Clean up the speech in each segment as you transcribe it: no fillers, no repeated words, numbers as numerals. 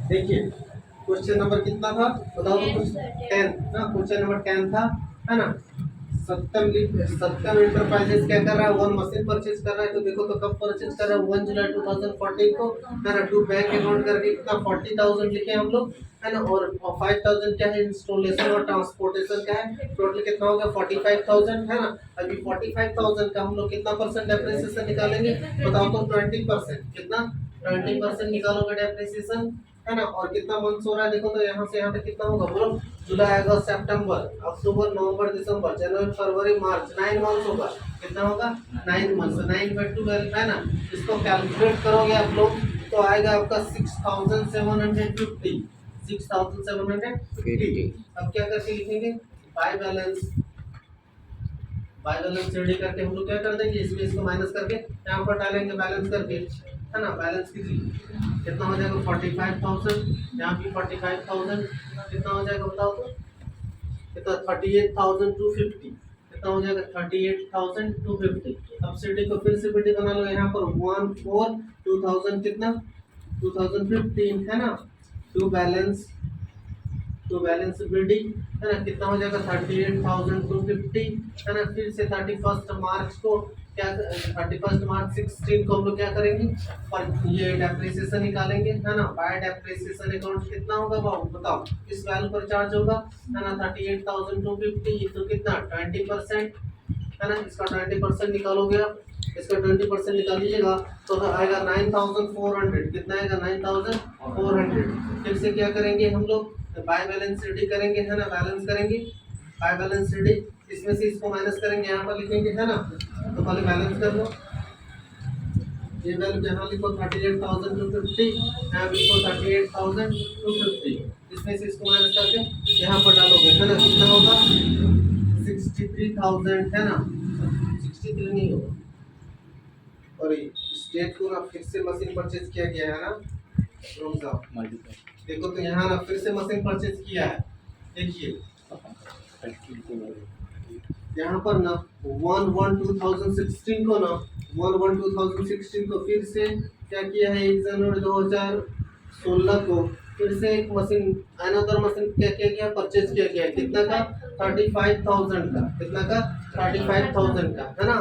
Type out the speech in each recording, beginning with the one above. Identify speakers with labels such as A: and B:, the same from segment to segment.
A: देखिए question number कितना था बताओ तो कुछ 10 ना, क्वेश्चन नंबर 10 था, है ना। सत्यम इंटरप्राइजेस क्या कर रहा है, वन मशीन परचेज कर रहा है। तो देखो तो कब परचेज कर रहा है, 1 जुलाई 2014 को, है ना। टू बैंक अकाउंट करके कितना 40,000 लिखे हम लोग, है ना। और 5,000 क्या है इंस्टॉलेशन और ट्रांसपोर्टेशन का है, टोटल कितना हो गया 45,000, है ना। अभी 45,000 का हम लोग कितना परसेंट डेप्रिसिएशन निकालेंगे बताओ तो 20%, कितना 20% निकालोगे डेप्रिसिएशन, है ना। और कितना मंथ्स हो रहा है देखो तो यहाँ से यहाँ तक कितना होगा बोलो, जुलाई अगस्त सितंबर अक्टूबर नवंबर दिसंबर जनवरी फरवरी मार्च, 9 मंथ्स होगा। कितना होगा 9 मंथ्स, 9/12 है ना। इसको कैलकुलेट करोगे आप लोग तो आएगा आपका 6,750, 6,750। अब क्या करके लिखेंगे, by balance, by balance ready करके हम लोग क्या कर देंगे, इसमें इसको माइनस करके यहाँ पर डालेंगे बैलेंस करके, है ना। बैलेंस कीजिए कितना हो जाएगा 45,000, यहाँ भी 45,000, कितना हो जाएगा बताओ तो, कितना 38,250, कितना हो जाएगा 38,250। अब सीडी को फिर से बीडी बना लो, यहाँ पर 1/4/2000 कितना 2015, है ना। टू बैलेंस बिल्डिंग, है ना, कितना हो जाएगा 38,250, है ना। फिर से 31 मार्च को क्या, 31 मार्च 16 को हम लोग क्या करेंगे, पर ये डेप्रिसिएशन निकालेंगे, है ना। बाय डेप्रिसिएशन अकाउंट कितना होगा बाबू बताओ, इस वैल्यू पर चार्ज होगा, है ना। 38,250 तो कितना 20%, है ना। इसका 20% निकालोगे आप, इसका 20% निकाल लीजिएगा तो आएगा 9,400, कितना आएगा 9,400। फिर से क्या करेंगे हम लोग, बाय बैलेंस रेडी करेंगे, है ना। बैलेंस करेंगे बाय बैलेंस रेडी, इसमें से इसको माइनस करेंगे, यहाँ पर लिखेंगे, है ना। तो पहले बैलेंस कर लो, ये वैल्यू यहाँ लिखो 38,250, यहाँ लिखो 38,250, इसमें से इसको माइनस करके यहाँ पर डालोगे, है ना। कितना होगा 63,000, है ना। 63 नहीं होगा, और इस डेट को ना फिर से मशीन परचेज किया गया है ना, रुक जाओ देखो तो यहाँ ना फिर से मशीन परचेज किया है, देखिए यहाँ पर ना 1/1/2016 को ना 1/1/2016 को फिर से क्या किया है, 1 जनवरी 2016 को फिर से एक मशीन, अनदर मशीन क्या किया गया, परचेज किया गया, कितना का 35,000 का, कितना का 35,000 का, है ना।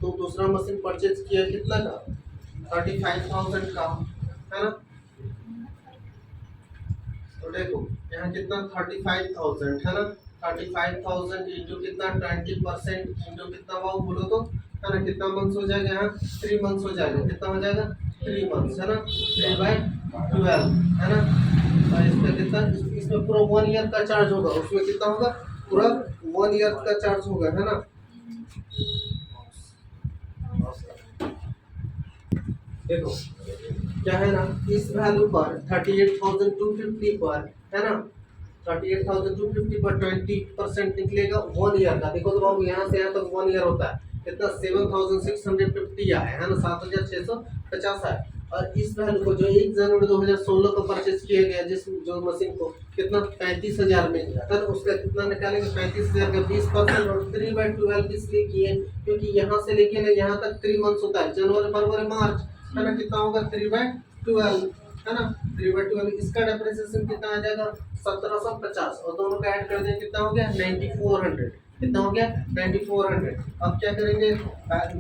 A: तो दूसरा मशीन परचेज किया कितना का 35,000 का, है ना। तो देखो यहाँ कितना 35,000, है ना। 35,000 इंटू कितना 20% इंटू कितना भाव बोलो तो, है ना। कितना मंथ्स हो जाएगा यहाँ 3 मंथ्स हो जाएगा, कितना हो जाएगा 3 मंथ्स, है ना। 3/12, है ना। और इसमें कितना, इसमें पूरा 1 ईयर का चार्ज होगा, उसमें कितना होगा पूरा 1 ईयर का चार्ज होगा, है ना। देखो क्या है ना, इस वैल्यू पर 38,250 पर, है ना, 38,250 पर 20% निकलेगा 1 ईयर का। देखो तो बाबू यहाँ से यहाँ तक 1 ईयर होता है, कितना 7,650 आया है ना, 7,650 है। और इस वैल्यू को जो 1 जनवरी 2016 को परचेज किया गया, जिस जो मशीन को कितना 35,000 में किया था, उसका कितना निकालेंगे 35,000 का 20%, और 3/12 इसलिए किए क्योंकि यहाँ से लेके ना यहाँ तक 3 मंथ्स होता है, जनवरी फरवरी मार्च, है ना। कितना होगा 3/12, है ना। 3/12 इसका डेप्रिसिएशन कितना आ जाएगा 1,750, और दोनों का ऐड कर दें कितना हो गया 9,400, कितना हो गया 9,400। अब क्या करेंगे,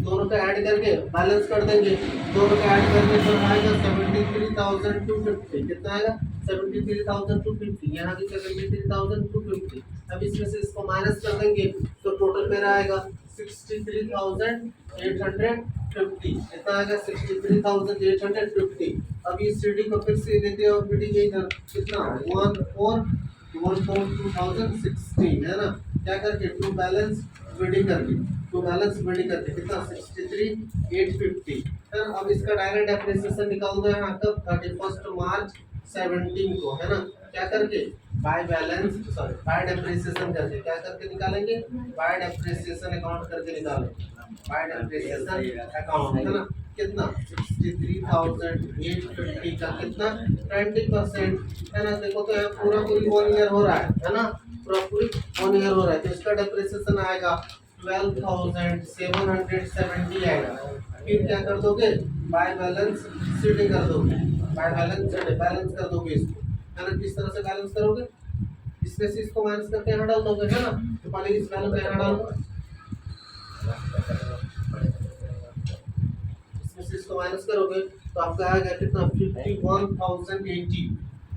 A: दोनों का ऐड करके बैलेंस कर देंगे, दोनों का ऐड करके तो आएगा 73,250, कितना आएगा 73,250, यहाँ भी 73,250। अब इसमें से इसको माइनस कर देंगे तो टोटल मेरा आएगा 63,850, कितना आएगा 63,850। अब इस सीडी को फिर से लेते हो, बीडी इधर कितना 1/4/2016, है ना। क्या करके टू बैलेंस बीडी करके, टू बैलेंस बीडी करके कितना 63,850, है ना। अब इसका डायरेक्ट डेप्रिसिएशन निकाल दो यहाँ कब 31 मार्च 17 को, है ना। क्या करके by balance sorry bye depreciation करके, क्या करके निकालेंगे, बाय डेप्रिसिएशन अकाउंट करके निकालेंगे, बाय डेप्रिसिएशन अकाउंट, है ना। कितना 63,850 का कितना 20%, है ना। देखो तो यहाँ पूरा पूरी 1 ईयर हो रहा है ना, पूरा पूरी 1 ईयर हो रहा है, तो इसका डेप्रिसिएशन आएगा 12,770 आएगा। फिर क्या कर दोगे, बाय बैलेंस सीडी कर दोगे, बाय बैलेंस बैलेंस कर दोगे इसको, है ना। किस तरह से बैलेंस करोगे, इसमें से इसको माइनस करके यहाँ डाल दोगे, है ना। तो पहले इस वैल्यू को यहाँ डालो, इसमें से इसको माइनस करोगे तो आपका आएगा कितना 51,080,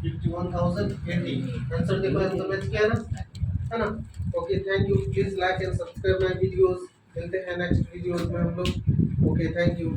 A: 51,080। आंसर देखो, आंसर मैच किया ना, है ना। Okay thank you, please like and subscribe my videos. मिलते हैं नेक्स्ट वीडियोस में हम लोग। Okay thank you.